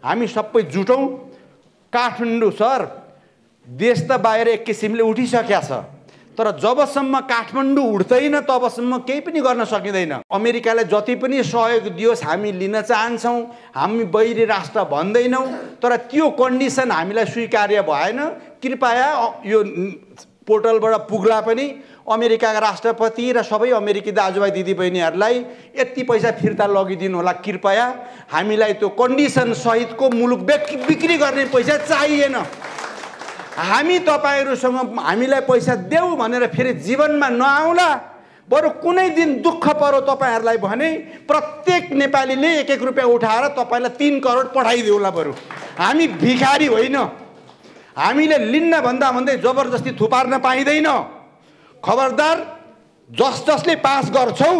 हामी सबै जुटौँ। काठमाडौँ सर देश त बाहिर एक किसिमले उठिसकेको छ, तर जबसम्म काठमाडौँ उठ्दैन तबसम्म केही पनि गर्न सकिँदैन। अमेरिकाले जति पनि सहयोग दियोस् हामी लिन चाहन्छौँ, हामी बाहिरी राष्ट्र भन्दैनौँ, तर त्यो कन्डिसन हामीलाई स्वीकार्य भएन। कृपया यो पोर्टलबाट पुग्ला पनि अमेरिकाका राष्ट्रपति र सबै अमेरिकी दाजुभाइ दिदीबहिनीहरूलाई यति पैसा फिर्ता लगिदिनु होला कृपया। हामीलाई त्यो कन्डिसन सहितको मुलुक बिक्री गर्ने पैसा चाहिएन। हामी तपाईहरुसँग हामीलाई पैसा देऊ भनेर फेरि जीवनमा नआउला। बरु कुनै दिन दुःख परो तपाईहरुलाई भने प्रत्येक नेपालीले 1-1 रुपैयाँ उठाएर तपाईलाई 3 करोड पठाइदेऊला। बरु हामी भिखारी होइन। हामीले लिन्न भन्दा भन्दै जबरजस्ती थुपार्न पाइदैन। खबरदार, जसले पास गर्छौ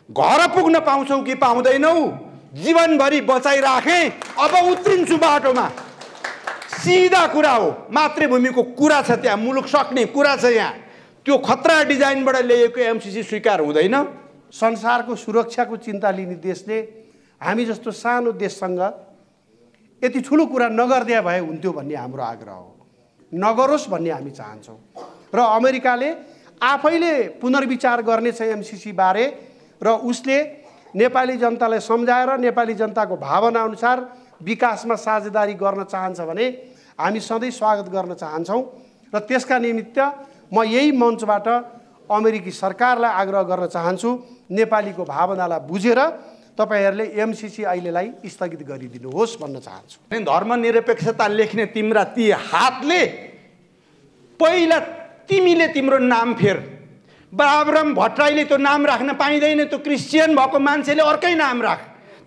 घर पुग्न पाउँछौ कि पाउँदैनौ, जीवनभरि बचाइराखे अब उत्रिन्छु बाटोमा। सीधा कुरा हो, मातृभूमिको कुरा छ, त्यहाँ मुलुक सक्ने कुरा छ। यहाँ त्यो खतरा डिजाइनबाट ल्याएको एमसीसी स्वीकार हुँदैन। संसारको सुरक्षाको चिन्ता लिने देशले हामी जस्तो सानो देशसँग यति ठुलो कुरा नगर्दिया भए हुन्थ्यो भन्ने हाम्रो आग्रह हो। नगरोस् भन्ने हामी चाहन्छौँ र अमेरिकाले आफैले पुनर्विचार गर्नेछ एमसीसी बारे र उसले नेपाली जनतालाई सम्झाएर नेपाली जनताको भावना अनुसार विकासमा साझेदारी गर्न चाहन्छ भने हामी सधैँ स्वागत गर्न चाहन्छौँ र त्यसका निमित्त म यही मञ्चबाट अमेरिकी सरकारलाई आग्रह गर्न चाहन्छु, नेपालीको भावनालाई बुझेर तपाईहरुले एमसीसी अहिलेलाई स्थगित गरिदिनुहोस् भन्न चाहन्छु। धर्मनिरपेक्षता लेख्ने तिम्रा ती हातले पहिला तिमीले तिम्रो नाम फेर। बाबुराम भट्टराईले त्यो नाम राख्न पाइँदैन। त्यो क्रिस्चियन भएको मान्छेले अर्कै नाम राख।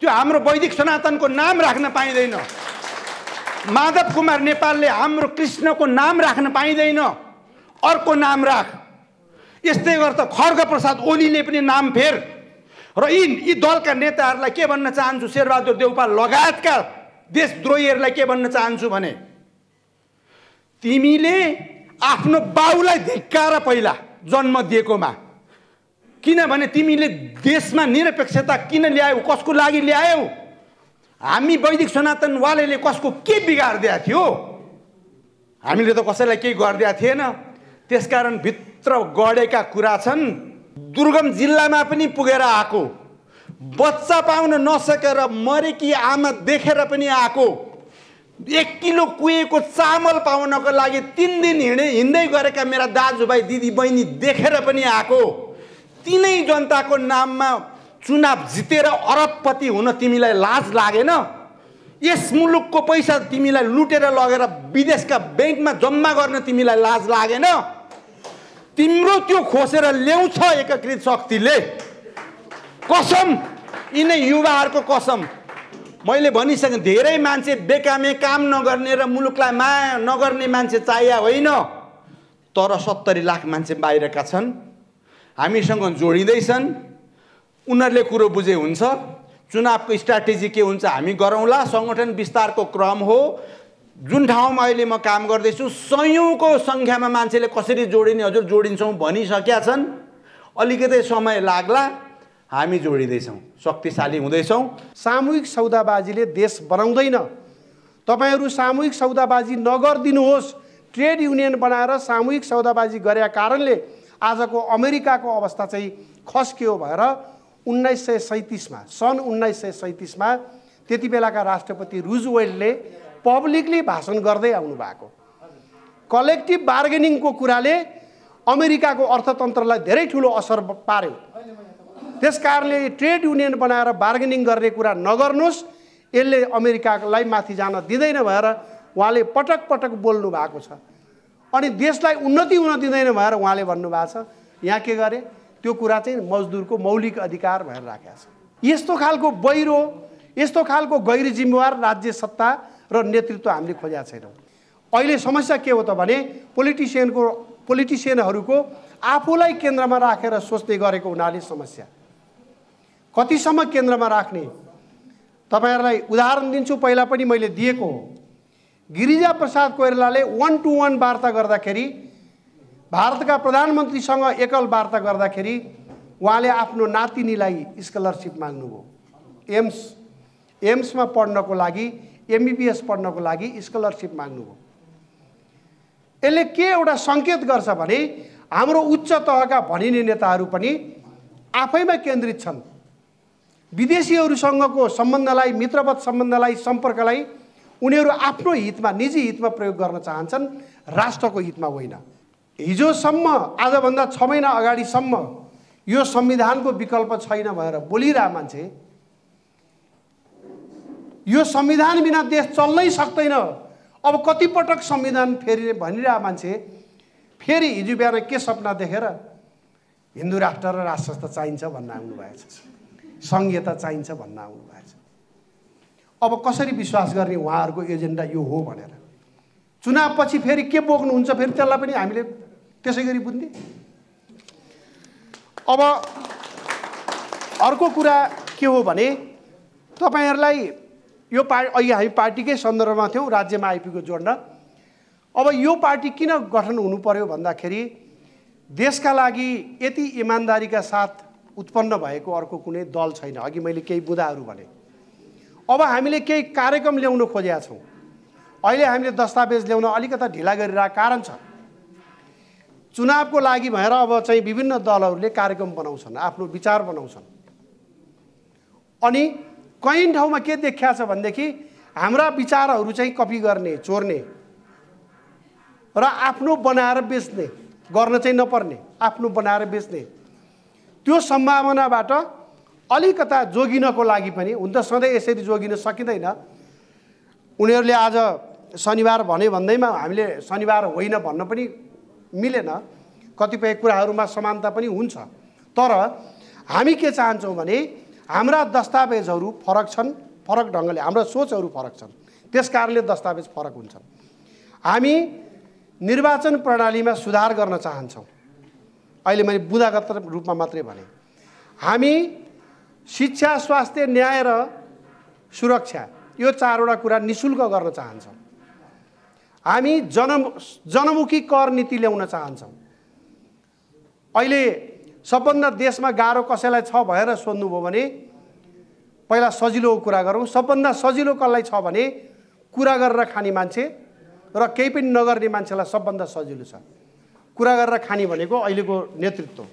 त्यो हाम्रो वैदिक सनातनको नाम राख्न पाइँदैन। माधव कुमार नेपालले हाम्रो कृष्णको नाम राख्न पाइँदैन, अर्को नाम राख। यस्तै गर्दा खड्ग प्रसाद ओलीले पनि नाम फेर। र यी दलका नेताहरूलाई के भन्न चाहन्छु, शेरबहादुर देउपा लगायतका देशद्रोहीहरूलाई के भन्न चाहन्छु भने तिमीले आफ्नो बाउलाई धिक्कार पहिला जन्म दिएकोमा। किनभने तिमीले देशमा निरपेक्षता किन ल्यायौ, कसको लागि ल्यायौ? हामी वैदिक सनातनवालेले कसको के बिगार्दिया थियो? हामीले त कसैलाई केही गर्दिया थिएन। त्यसकारण भित्र गडेका कुरा छन्। दुर्गम जिल्लामा पनि पुगेर आएको, बच्चा पाउन नसकेर मरेकी आमा देखेर पनि आएको, 1 किलो कुहेको चामल पाउनको लागि 3 दिन हिँड्दै गरेका मेरा दाजुभाइ दिदीबहिनी देखेर पनि आएको। तिनै जनताको नाममा चुनाव जितेर अरबपति हुन तिमीलाई लाज लागेन? यस मुलुकको पैसा तिमीलाई लुटेर लगेर विदेशका बैंकमा जम्मा गर्न तिमीलाई लाज लागेन? तिम्रो त्यो खोसेर ल्याउँछ एकीकृत शक्तिले। कसम, यिनै युवाहरूको कसम। मैले भनिसकेँ, धेरै मान्छे बेकामे काम नगर्ने र मुलुकलाई माया नगर्ने मान्छे चाहिए होइन, तर 70 लाख मान्छे बाहिरका छन्, हामीसँग जोडिँदैछन्। उनीहरूले कुरो बुझे हुन्छ। चुनावको स्ट्राटेजी के हुन्छ हामी गरौँला। सङ्गठन विस्तारको क्रम हो। जुन ठाउँमा अहिले म काम गर्दैछु सयौंको संख्यामा मान्छेले कसरी जोडिने हजुर जोडिन्छौँ भनिसकेका छन्। अलिकति समय लाग्ला, हामी जोडिँदैछौँ, शक्तिशाली हुँदैछौँ। सामूहिक सौदाबाजीले देश बनाउँदैन। तपाईहरु सामूहिक सौदाबाजी नगर्दिनुहोस्। ट्रेड युनियन बनाएर सामूहिक सौदाबाजी गरेका कारणले आजको अमेरिकाको अवस्था चाहिँ खस्कियो भएर 1937 मा सन् 1937 मा त्यति बेलाका राष्ट्रपति रुजवेल्टले पब्लिकली भाषण गर्दै आउनु भएको। कलेक्टिभ बार्गेनिङको कुराले अमेरिकाको अर्थतन्त्रलाई धेरै ठूलो असर पार्यो। त्यसकारणले ट्रेड युनियन बनाएर बार्गेनिङ गर्ने कुरा नगर्नुहोस्, यसले अमेरिकालाई माथि जान दिँदैन भनेर उहाँले पटक पटक बोल्नु भएको छ। अनि देशलाई उन्नति हुन दिँदैन भनेर उहाँले भन्नुभएको छ। यहाँ के गरे, त्यो कुरा चाहिँ मजदुरको मौलिक अधिकार भनेर राखेको छ। यस्तो खालको बैरो, यस्तो खालको गैर जिम्मेवार राज्य सत्ता र नेतृत्व हामीले खोजेका छैनौँ। अहिले समस्या के हो त भने पोलिटिसियनहरूको आफूलाई केन्द्रमा राखेर सोच्दै गरेको हुनाले समस्या। कतिसम्म केन्द्रमा राख्ने, तपाईहरुलाई उदाहरण दिन्छु, पहिला पनि मैले दिएको हो। गिरिजा प्रसाद कोइरालाले 1-to-1 वार्ता गर्दाखेरि, भारतका प्रधानमन्त्रीसँग एकल वार्ता गर्दाखेरि उहाँले आफ्नो नातिनीलाई स्कलरसिप माग्नुभयो। एम्समा पढ्नको लागि MBBS पढ्नको लागि स्कलरसिप माग्नुभयो। यसले के एउटा सङ्केत गर्छ भने हाम्रो उच्च तहका भनिने नेताहरू पनि आफैमा केन्द्रित छन्। विदेशीहरूसँगको सम्बन्धलाई, मित्रवत सम्बन्धलाई, सम्पर्कलाई उनीहरू आफ्नो हितमा, निजी हितमा प्रयोग गर्न चाहन्छन्, राष्ट्रको हितमा होइन। हिजोसम्म, आजभन्दा 6 महिना अगाडिसम्म यो संविधानको विकल्प छैन भनेर बोलिरहेको मान्छे, यो संविधान बिना देश चल्नै सक्दैन, अब कतिपटक संविधान फेरि भनिरहेको मान्छे फेरि हिजो बिहान के सपना देखेर हिन्दू राष्ट्र र राष्ट्र चाहिन्छ भन्न आउनुभएछ, सङ्घीयता चाहिन्छ भन्न आउनुभएछ। अब कसरी विश्वास गर्ने उहाँहरूको एजेन्डा यो हो भनेर? चुनावपछि फेरि के बोक्नुहुन्छ फेरि त्यसलाई पनि हामीले त्यसै गरी बुझ्ने। अब अर्को कुरा के हो भने तपाईहरुलाई यो अहिले हामी पार्टीकै सन्दर्भमा थियौँ, राज्यमा आइपुग्यो जोड्न। अब यो पार्टी किन गठन हुनु पर्यो भन्दाखेरि देशका लागि यति इमानदारीका साथ उत्पन्न भएको अर्को कुनै दल छैन। अघि मैले केही बुदाहरू भने। अब हामीले केही कार्यक्रम ल्याउन खोजेका छौँ। अहिले हामीले दस्तावेज ल्याउन अलिकता ढिला गरिरहेको कारण छ। चुनावको लागि भएर अब चाहिँ विभिन्न दलहरूले कार्यक्रम बनाउँछन्, आफ्नो विचार बनाउँछन्। अनि कहीँ ठाउँमा के देखिया छ भनेदेखि हाम्रा विचारहरू चाहिँ कपी गर्ने, चोर्ने र आफ्नो बनाएर बेच्ने, गर्न चाहिँ नपर्ने, आफ्नो बनाएर बेच्ने, त्यो सम्भावनाबाट अलिकता जोगिनको लागि पनि, हुन त सधैँ यसरी जोगिन सकिँदैन। उनीहरूले आज शनिबार भने भन्दैमा हामीले शनिबार होइन भन्न पनि मिलेन। कतिपय कुराहरूमा समानता पनि हुन्छ, तर हामी के चाहन्छौँ भने हाम्रा दस्तावेजहरू फरक छन्, फरक ढङ्गले हाम्रा सोचहरू फरक छन्, त्यसकारणले दस्तावेज फरक हुन्छन्। हामी निर्वाचन प्रणालीमा सुधार गर्न चाहन्छौँ। अहिले मैले बुदागत रूपमा मात्रै भने। हामी शिक्षा, स्वास्थ्य, न्याय र सुरक्षा यो 4वटा कुरा निशुल्क गर्न चाहन्छौँ। हामी जनमुखी कर नीति ल्याउन चाहन्छौँ। अहिले सबभन्दा देशमा गाह्रो कसैलाई छ भनेर सोध्नुभयो भने पहिला सजिलो कुरा गरौँ। सबभन्दा सजिलो कसलाई छ भने कुरा गरेर खाने मान्छे र केही पनि नगर्ने मान्छेलाई सबभन्दा सजिलो छ। कुरा गरेर खाने भनेको अहिलेको नेतृत्व।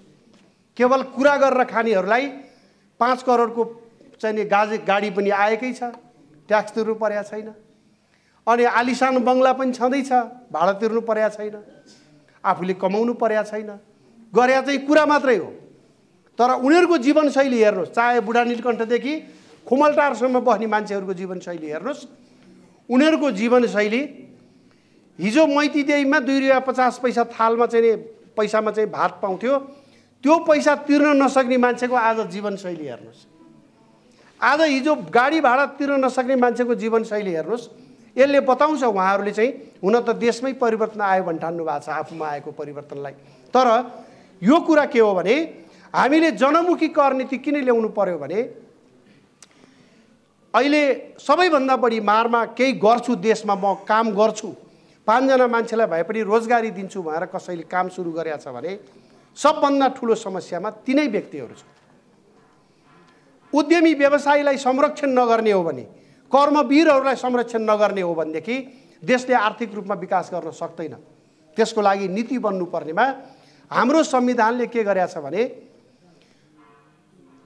केवल कुरा गरेर खानेहरूलाई 5 करोडको चाहिँ गाडी पनि आएकै छ, ट्याक्स तिर्नु परेको छैन। अनि आलिसान बङ्गला पनि छँदैछ, भाडा तिर्नु परेको छैन, आफूले कमाउनु परेको छैन। गरे चाहिँ कुरा मात्रै हो, तर उनीहरूको जीवनशैली हेर्नुहोस्। चाहे बुढा नीलकण्ठदेखि खुमलटारसम्म बस्ने मान्छेहरूको जीवनशैली हेर्नुहोस्। उनीहरूको जीवनशैली हिजो मैतीदेहीमा 2 रुपैयाँ 50 पैसा थालमा चाहिँ पैसामा चाहिँ भात पाउँथ्यो, त्यो पैसा तिर्न नसक्ने मान्छेको आज जीवनशैली हेर्नुहोस्। आज हिजो गाडी भाडा तिर्न नसक्ने मान्छेको जीवनशैली हेर्नुहोस्। यसले बताउँछ उहाँहरूले चाहिँ हुन त देशमै परिवर्तन आयो भने ठान्नु भएको छ आफूमा आएको परिवर्तनलाई। तर यो कुरा के हो भने हामीले जनमुखी कर नीति किन ल्याउनु पर्यो भने अहिले सबैभन्दा बढी मारमा केही गर्छु, देशमा म काम गर्छु, 5 जना मान्छेलाई भए पनि रोजगारी दिन्छु भनेर कसैले काम सुरु गरेछ भने सबभन्दा ठुलो समस्यामा तिनै व्यक्तिहरू छन्। उद्यमी व्यवसायीलाई संरक्षण नगर्ने हो भने, कर्मवीरहरूलाई संरक्षण नगर्ने हो भनेदेखि देशले आर्थिक रूपमा विकास गर्न सक्दैन। त्यसको लागि नीति बन्नुपर्नेमा हाम्रो संविधानले के गरेछ भने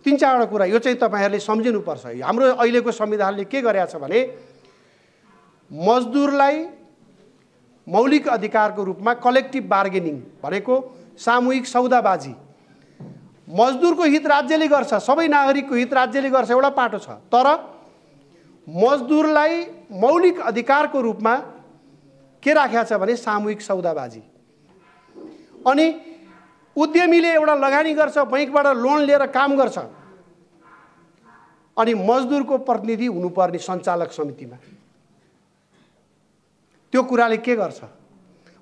3-4 कुरा यो चाहिँ तपाईहरुले सम्झिनुपर्छ। हाम्रो अहिलेको संविधानले के गरेछ भने मजदुरलाई मौलिक अधिकारको रूपमा कलेक्टिभ बार्गेनिङ भनेको सामूहिक सौदाबाजी, मजदुरको हित राज्यले गर्छ, सबै नागरिकको हित राज्यले गर्छ, एउटा पाटो छ। तर मजदुरलाई मौलिक अधिकारको रूपमा के राखेको छ भने सामूहिक सौदाबाजी। अनि उद्यमीले एउटा लगानी गर्छ, बैंकबाट लोन लिएर काम गर्छ, अनि मजदुरको प्रतिनिधि हुनुपर्ने सञ्चालक समितिमा। त्यो कुराले के गर्छ?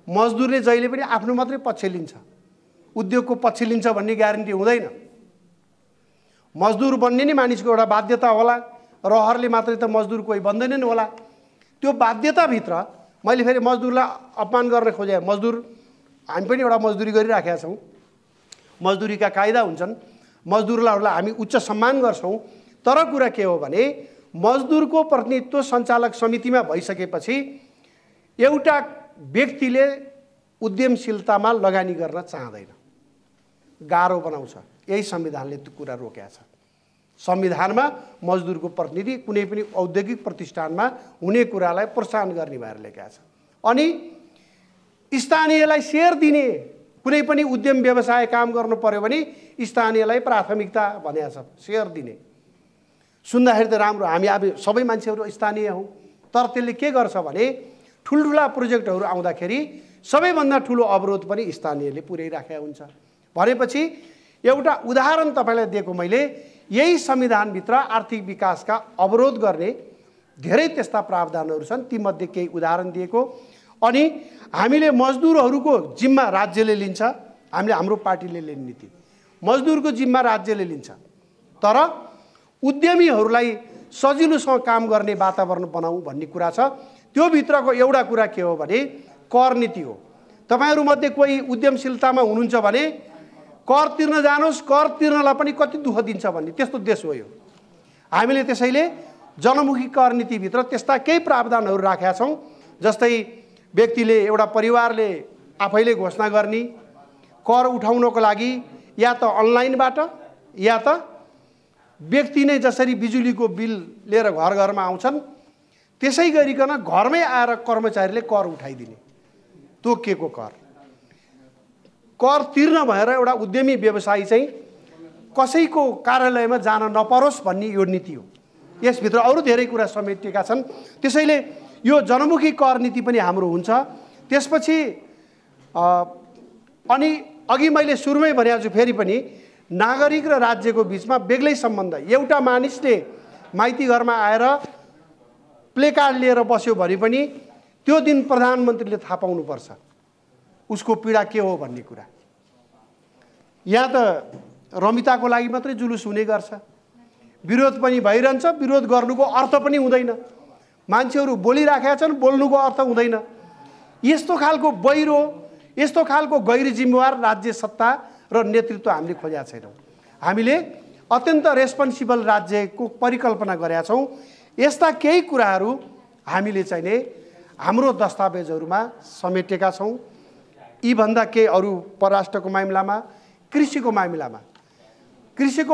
मजदुरले जहिले पनि आफ्नो मात्रै पक्ष लिन्छ, उद्योगको पक्ष लिन्छ भन्ने ग्यारेन्टी हुँदैन। मजदुर बन्ने नै मानिसको एउटा बाध्यता होला, रहरले मात्रै त मजदुर कोही बन्दैनन् होला। त्यो बाध्यताभित्र मैले फेरि मजदुरलाई अपमान गर्न खोजे। मजदुर हामी पनि एउटा मजदुरी गरिराखेका छौँ, मजदुरीका कायदा हुन्छन्, मजदुरहरूलाई हामी उच्च सम्मान गर्छौँ। तर कुरा के हो भने मजदुरको प्रतिनिधित्व सञ्चालक समितिमा भइसकेपछि एउटा व्यक्तिले उद्यमशीलतामा लगानी गर्न चाहँदैन, गाह्रो बनाउँछ। यही संविधानले त्यो कुरा रोकेको छ। संविधानमा मजदुरको प्रतिनिधि कुनै पनि औद्योगिक प्रतिष्ठानमा हुने कुरालाई प्रोत्साहन गर्ने भएर लेखेको छ। अनि स्थानीयलाई सेयर दिने, कुनै पनि उद्यम व्यवसाय काम गर्नु पर्यो भने स्थानीयलाई प्राथमिकता भनेको छ, सेयर दिने। सुन्दाखेरि त राम्रो, हामी अब सबै मान्छेहरू स्थानीय हौँ, तर त्यसले के गर्छ भने ठुल्ठुला प्रोजेक्टहरू आउँदाखेरि सबैभन्दा ठुलो अवरोध पनि स्थानीयले पुर्याइराखेको हुन्छ। भनेपछि एउटा उदाहरण तपाईँलाई दिएको मैले, यही संविधानभित्र आर्थिक विकासका अवरोध गर्ने धेरै त्यस्ता प्रावधानहरू छन्, तीमध्ये केही उदाहरण दिएको। अनि हामीले मजदुरहरूको जिम्मा राज्यले लिन्छ, हामीले हाम्रो पार्टीले लिने नीति, मजदुरको जिम्मा राज्यले लिन्छ, तर उद्यमीहरूलाई सजिलोसँग काम गर्ने वातावरण बनाऊ भन्ने कुरा छ। त्यो भित्रको एउटा कुरा के हो भने कर नीति हो। तपाईँहरूमध्ये कोही उद्यमशीलतामा हुनुहुन्छ भने कर तिर्न जानुहोस्, कर तिर्नलाई पनि कति दुःख दिन्छ भन्ने त्यस्तो देश हो यो। हामीले त्यसैले जनमुखी कर नीतिभित्र त्यस्ता केही प्रावधानहरू राखेका छौँ, जस्तै व्यक्तिले, एउटा परिवारले आफैले घोषणा गर्ने, कर उठाउनको लागि या त अनलाइनबाट या त व्यक्ति नै जसरी बिजुलीको बिल लिएर घर घरमा आउँछन् त्यसै गरिकन घरमै आएर कर्मचारीले कर उठाइदिने, तोकिएको कर तिर्न भएर एउटा उद्यमी व्यवसायी चाहिँ कसैको कार्यालयमा जान नपरोस् भन्ने यो नीति हो। यसभित्र अरू धेरै कुरा समेटिएका छन्। त्यसैले यो जनमुखी कर नीति पनि हाम्रो हुन्छ। त्यसपछि अनि अघि मैले सुरुमै भनेको छु, फेरि पनि नागरिक र राज्यको बिचमा बेग्लै सम्बन्ध। एउटा मानिसले माइती घरमा आएर प्लेकार्ड लिएर बस्यो भने पनि त्यो दिन प्रधानमन्त्रीले थाहा पाउनुपर्छ उसको पीडा के हो भन्ने कुरा। यहाँ त रमिताको लागि मात्रै जुलुस हुने गर्छ, विरोध पनि भइरहन्छ, विरोध गर्नुको अर्थ पनि हुँदैन, मान्छेहरू बोलिराखेका छन्, बोल्नुको अर्थ हुँदैन। यस्तो खालको बहिरो, यस्तो खालको गैर जिम्मेवार राज्य सत्ता र नेतृत्व हामीले खोजेका छैनौँ। हामीले अत्यन्त रेस्पोन्सिबल राज्यको परिकल्पना गरेका छौँ। यस्ता केही कुराहरू हामीले चाहिँ नि हाम्रो दस्तावेजहरूमा समेटेका छौँ। यीभन्दा केही अरू परराष्ट्रको मामिलामा, कृषिको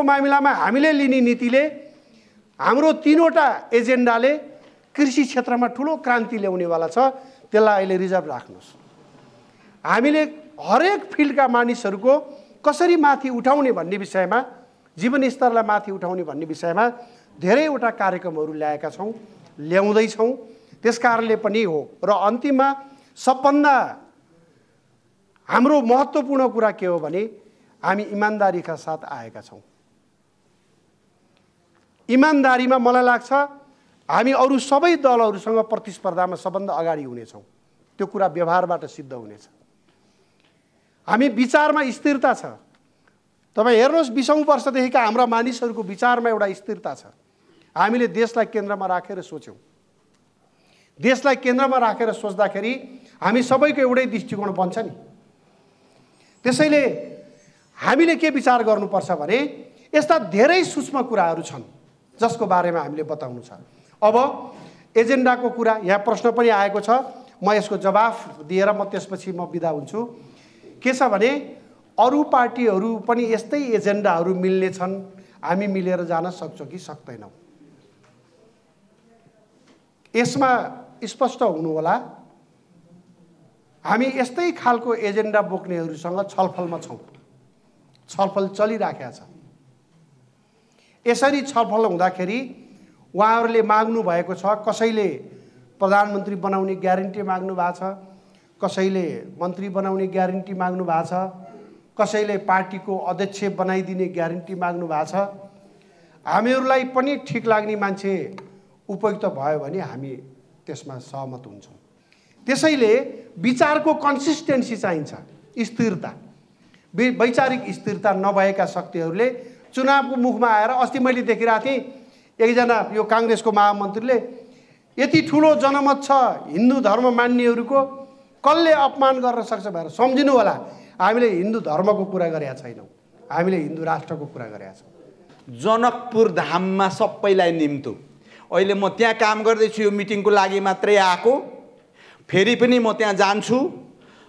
मामिलामा हामीले लिने नीतिले, हाम्रो 3वटा एजेन्डाले कृषि क्षेत्रमा ठुलो क्रान्ति ल्याउनेवाला छ। त्यसलाई अहिले रिजर्भ राख्नुहोस्। हामीले हरेक फिल्डका मानिसहरूको कसरी माथि उठाउने भन्ने विषयमा, जीवनस्तरलाई माथि उठाउने भन्ने विषयमा धेरैवटा कार्यक्रमहरू ल्याएका छौँ, ल्याउँदैछौँ। त्यस कारणले पनि हो। र अन्तिममा सबभन्दा हाम्रो महत्त्वपूर्ण कुरा के हो भने हामी इमान्दारीका साथ आएका छौँ। इमान्दारीमा मलाई लाग्छ हामी अरू सबै दलहरूसँग प्रतिस्पर्धामा सबभन्दा अगाडि हुनेछौँ। त्यो कुरा व्यवहारबाट सिद्ध हुनेछ। हामी विचारमा स्थिरता छ। तपाईँ हेर्नुहोस्, 20औं वर्षदेखिका हाम्रा मानिसहरूको विचारमा एउटा स्थिरता छ। हामीले देशलाई केन्द्रमा राखेर सोच्यौँ। देशलाई केन्द्रमा राखेर सोच्दाखेरि हामी सबैको एउटै दृष्टिकोण बन्छ नि। त्यसैले हामीले के विचार गर्नुपर्छ भने यस्ता धेरै सूक्ष्म कुराहरू छन् जसको बारेमा हामीले बताउनु छ। अब एजेन्डाको कुरा, यहाँ प्रश्न पनि आएको छ, म यसको जवाफ दिएर म त्यसपछि म बिदा हुन्छु। के छ भने अरू पार्टीहरू पनि यस्तै एजेन्डाहरू मिल्ने छन्, हामी मिलेर जान सक्छौँ कि सक्दैनौँ, यसमा स्पष्ट हुनु होला। हामी यस्तै खालको एजेन्डा बोक्नेहरूसँग छलफलमा छौँ, छलफल चलिराखेको छ। यसरी छलफल हुँदाखेरि उहाँहरूले माग्नु भएको छ, कसैले प्रधानमन्त्री बनाउने ग्यारेन्टी माग्नु भएको छ, कसैले मन्त्री बनाउने ग्यारेन्टी माग्नु भएको छ, कसैले पार्टीको अध्यक्ष बनाइदिने ग्यारेन्टी माग्नु भएको छ। हामीहरूलाई पनि ठिक लाग्ने मान्छे उपयुक्त भयो भने हामी त्यसमा सहमत हुन्छौँ। त्यसैले विचारको कन्सिस्टेन्सी चाहिन्छ, स्थिरता। वैचारिक स्थिरता नभएका शक्तिहरूले चुनावको मुखमा आएर, अस्ति मैले देखिरहेको थिएँ एकजना यो काङ्ग्रेसको महामन्त्रीले यति ठुलो जनमत छ हिन्दू धर्म मान्नेहरूको, कसले अपमान गर्न सक्छ भनेर सम्झिनु होला। हामीले हिन्दू धर्मको कुरा गरेका छैनौँ, हामीले हिन्दू राष्ट्रको कुरा गरेका छौँ। जनकपुर धाममा सबैलाई निम्तो, अहिले म त्यहाँ काम गर्दैछु, यो मिटिङको लागि मात्रै आएको, फेरि पनि म त्यहाँ जान्छु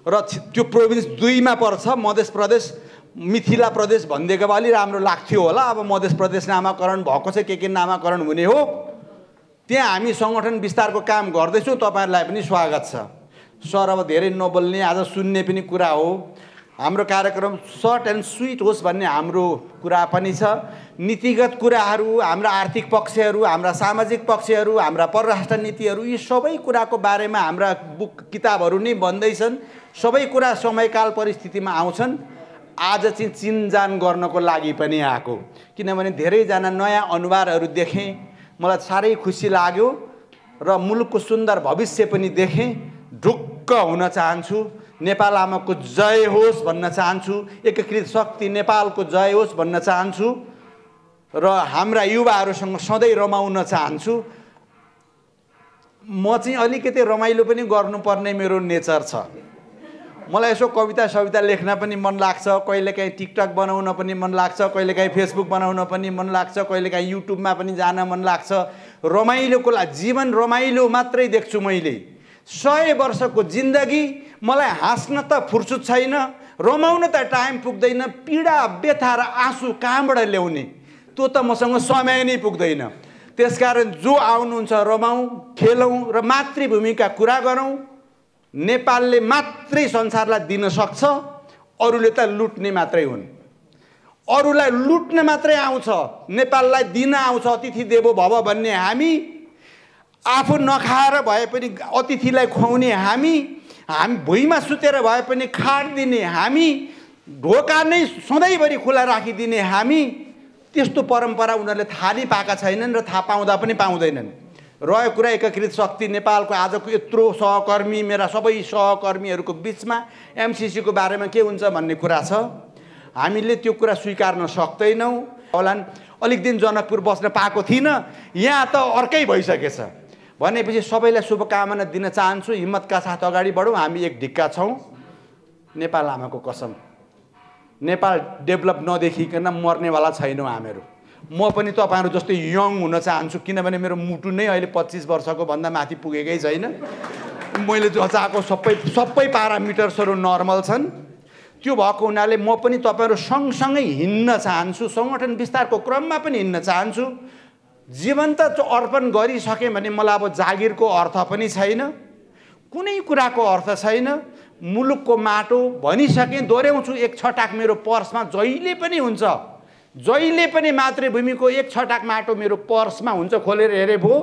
र त्यो प्रोभिन्स 2 मा पर्छ, मध्य प्रदेश मिथिला प्रदेश भनिदिएको भए अलि राम्रो लाग्थ्यो होला। अब मध्य प्रदेश नामाकरण भएको छ, के नामाकरण हुने हो। त्यहाँ हामी सङ्गठन विस्तारको काम गर्दैछौँ, तपाईँहरूलाई पनि स्वागत छ। सर अब धेरै नबोल्ने, आज सुन्ने पनि कुरा हो। हाम्रो कार्यक्रम सर्ट एन्ड स्विट होस् भन्ने हाम्रो कुरा पनि छ। नीतिगत कुराहरू, हाम्रा आर्थिक पक्षहरू, हाम्रा सामाजिक पक्षहरू, हाम्रा परराष्ट्र नीतिहरू, यी सबै कुराको बारेमा हाम्रा किताबहरू नै बन्दैछन्। सबै कुरा समयकाल परिस्थितिमा आउँछन्। आज चाहिँ चिनजान गर्नको लागि पनि आएको, किनभने धेरैजना नयाँ अनुहारहरू देखेँ, मलाई साह्रै खुसी लाग्यो र मुलुकको सुन्दर भविष्य पनि देखेँ। ढुक्क हुन चाहन्छु। नेपाल आमाको जय होस् भन्न चाहन्छु। एकीकृत शक्ति नेपालको जय होस् भन्न चाहन्छु र हाम्रा युवाहरूसँग सधैँ रमाउन चाहन्छु। म चाहिँ अलिकति रमाइलो पनि गर्नुपर्ने मेरो नेचर छ। मलाई यसो कविता सविता लेख्न पनि मन लाग्छ, कहिलेकाहीँ टिकटक बनाउन पनि मन लाग्छ, कहिलेकाहीँ फेसबुक बनाउन पनि मन लाग्छ, कहिलेकाहीँ युट्युबमा पनि जान मन लाग्छ। रमाइलोको लागि जीवन रमाइलो मात्रै देख्छु मैले। 100 वर्षको जिन्दगी, मलाई हाँस्न त फुर्सद छैन, रमाउन त टाइम पुग्दैन, पीडा व्यथा र आँसु कहाँबाट ल्याउने, त्यो त मसँग समय नै पुग्दैन। त्यसकारण जो आउनुहुन्छ रमाउँ, खेलौँ र मातृभूमिका कुरा गरौँ। नेपालले मात्रै संसारलाई दिन सक्छ, अरूले त लुट्ने मात्रै हुन्। अरूलाई लुट्न मात्रै आउँछ, नेपाललाई दिन आउँछ। अतिथि देवो भव भन्ने हामी, आफू नखाएर भए पनि अतिथिलाई खुवाउने हामी भुइँमा सुतेर भए पनि खाट दिने हामी, ढोका नै सधैँभरि खुला राखिदिने हामी। त्यस्तो परम्परा उनीहरूले थाहा नै पाएका छैनन् र थाहा पाउँदा पनि पाउँदैनन्। रह्यो कुरा एकीकृत शक्ति नेपालको आजको यत्रो सहकर्मी, मेरा सबै सहकर्मीहरूको बिचमा एमसिसीको बारेमा के हुन्छ भन्ने कुरा छ। हामीले त्यो कुरा स्वीकार्न सक्दैनौँ होला। अलिक दिन जनकपुर बस्न पाएको थिइनँ, यहाँ त अर्कै भइसकेछ भनेपछि सबैलाई शुभकामना दिन चाहन्छु। हिम्मतका साथ अगाडि बढौँ। हामी एक ढिक्का छौँ। नेपाल आमाको कसम, नेपाल डेभलप नदेखिकन मर्नेवाला छैनौँ हामीहरू। म पनि तपाईँहरू जस्तै यङ हुन चाहन्छु, किनभने मेरो मुटु नै अहिले 25 वर्षको भन्दा माथि पुगेकै छैन। मैले चाहेको सबै पारामिटर्सहरू नर्मल छन्। त्यो भएको हुनाले म पनि तपाईँहरू सँगसँगै हिँड्न चाहन्छु। सङ्गठन विस्तारको क्रममा पनि हिँड्न चाहन्छु। जीवन त अर्पण गरिसकेँ भने मलाई अब जागिरको अर्थ पनि छैन, कुनै कुराको अर्थ छैन। मुलुकको माटो भनिसकेँ, दोहोऱ्याउँछु, एक छटाक मेरो पर्समा जहिले पनि हुन्छ। जहिले पनि मातृभूमिको एक छटाक माटो मेरो पर्समा हुन्छ, खोलेर हेरे भो।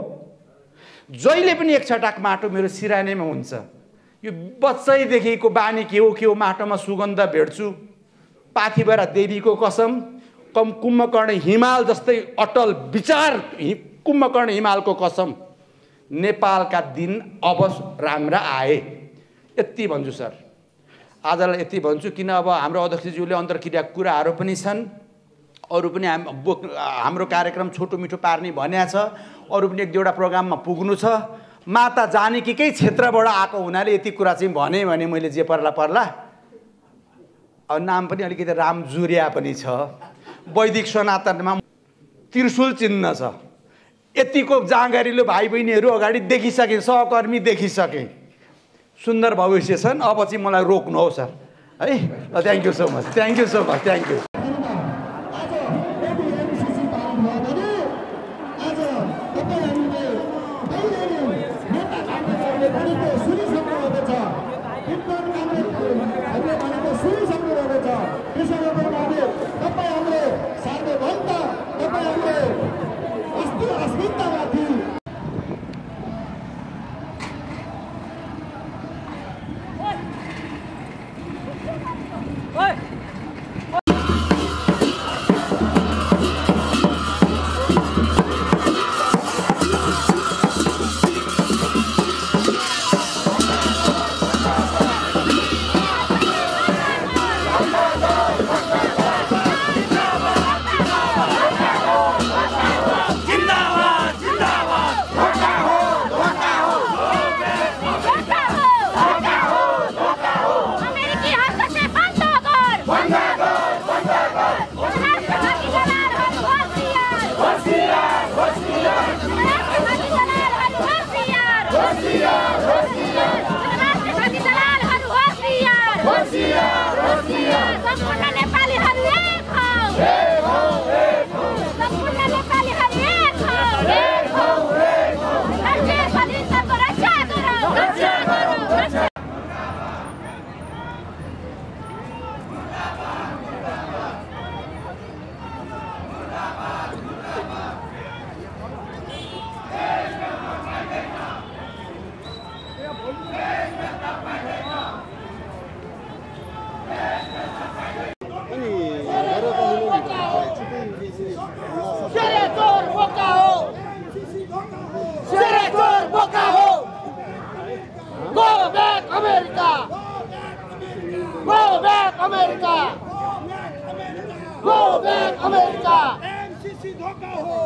जहिले पनि एक छटाक माटो मेरो सिरानीमा हुन्छ। यो बच्चैदेखिको बानी के हो माटोमा सुगन्ध भेट्छु। पाथिभरा देवीको कसम, कुम्भकर्ण हिमाल जस्तै अटल विचार कुम्भकर्ण हिमालको कसम, नेपालका दिन अब राम्रा आए। यति भन्छु सर, आजलाई यति भन्छु। किन अब हाम्रो अध्यक्षज्यूले अन्तर्क्रिया कुराहरू पनि छन्, अरू पनि हाम्रो कार्यक्रम छोटो मिठो पार्ने भन्या छ, अरू पनि 1-2वटा प्रोग्राममा पुग्नु छ। माता जानकीकै क्षेत्रबाट आएको हुनाले यति कुरा चाहिँ भने मैले जे पर्ला अब नाम पनि अलिकति रामजुरिया पनि छ। वैदिक सनातनमा त्रिशूल चिन्ह छ। यतिको जाँगरिलो भाइ बहिनीहरू अगाडि देखिसके, सहकर्मी देखिसके, सुन्दर भविष्य छन्। अब चाहिँ मलाई रोक्नु हो सर है। Thank you so much, thank you so much, thank you. राष्ट्रवादी दलालहरू होसियार सम्पूर्ण नेपालीहरू एक हौ सम्पूर्ण नेपालीहरू एक हौ राष्ट्रिय स्वाधीनताको रक्षा गरौँ Go back, America! MCC धोखा हो।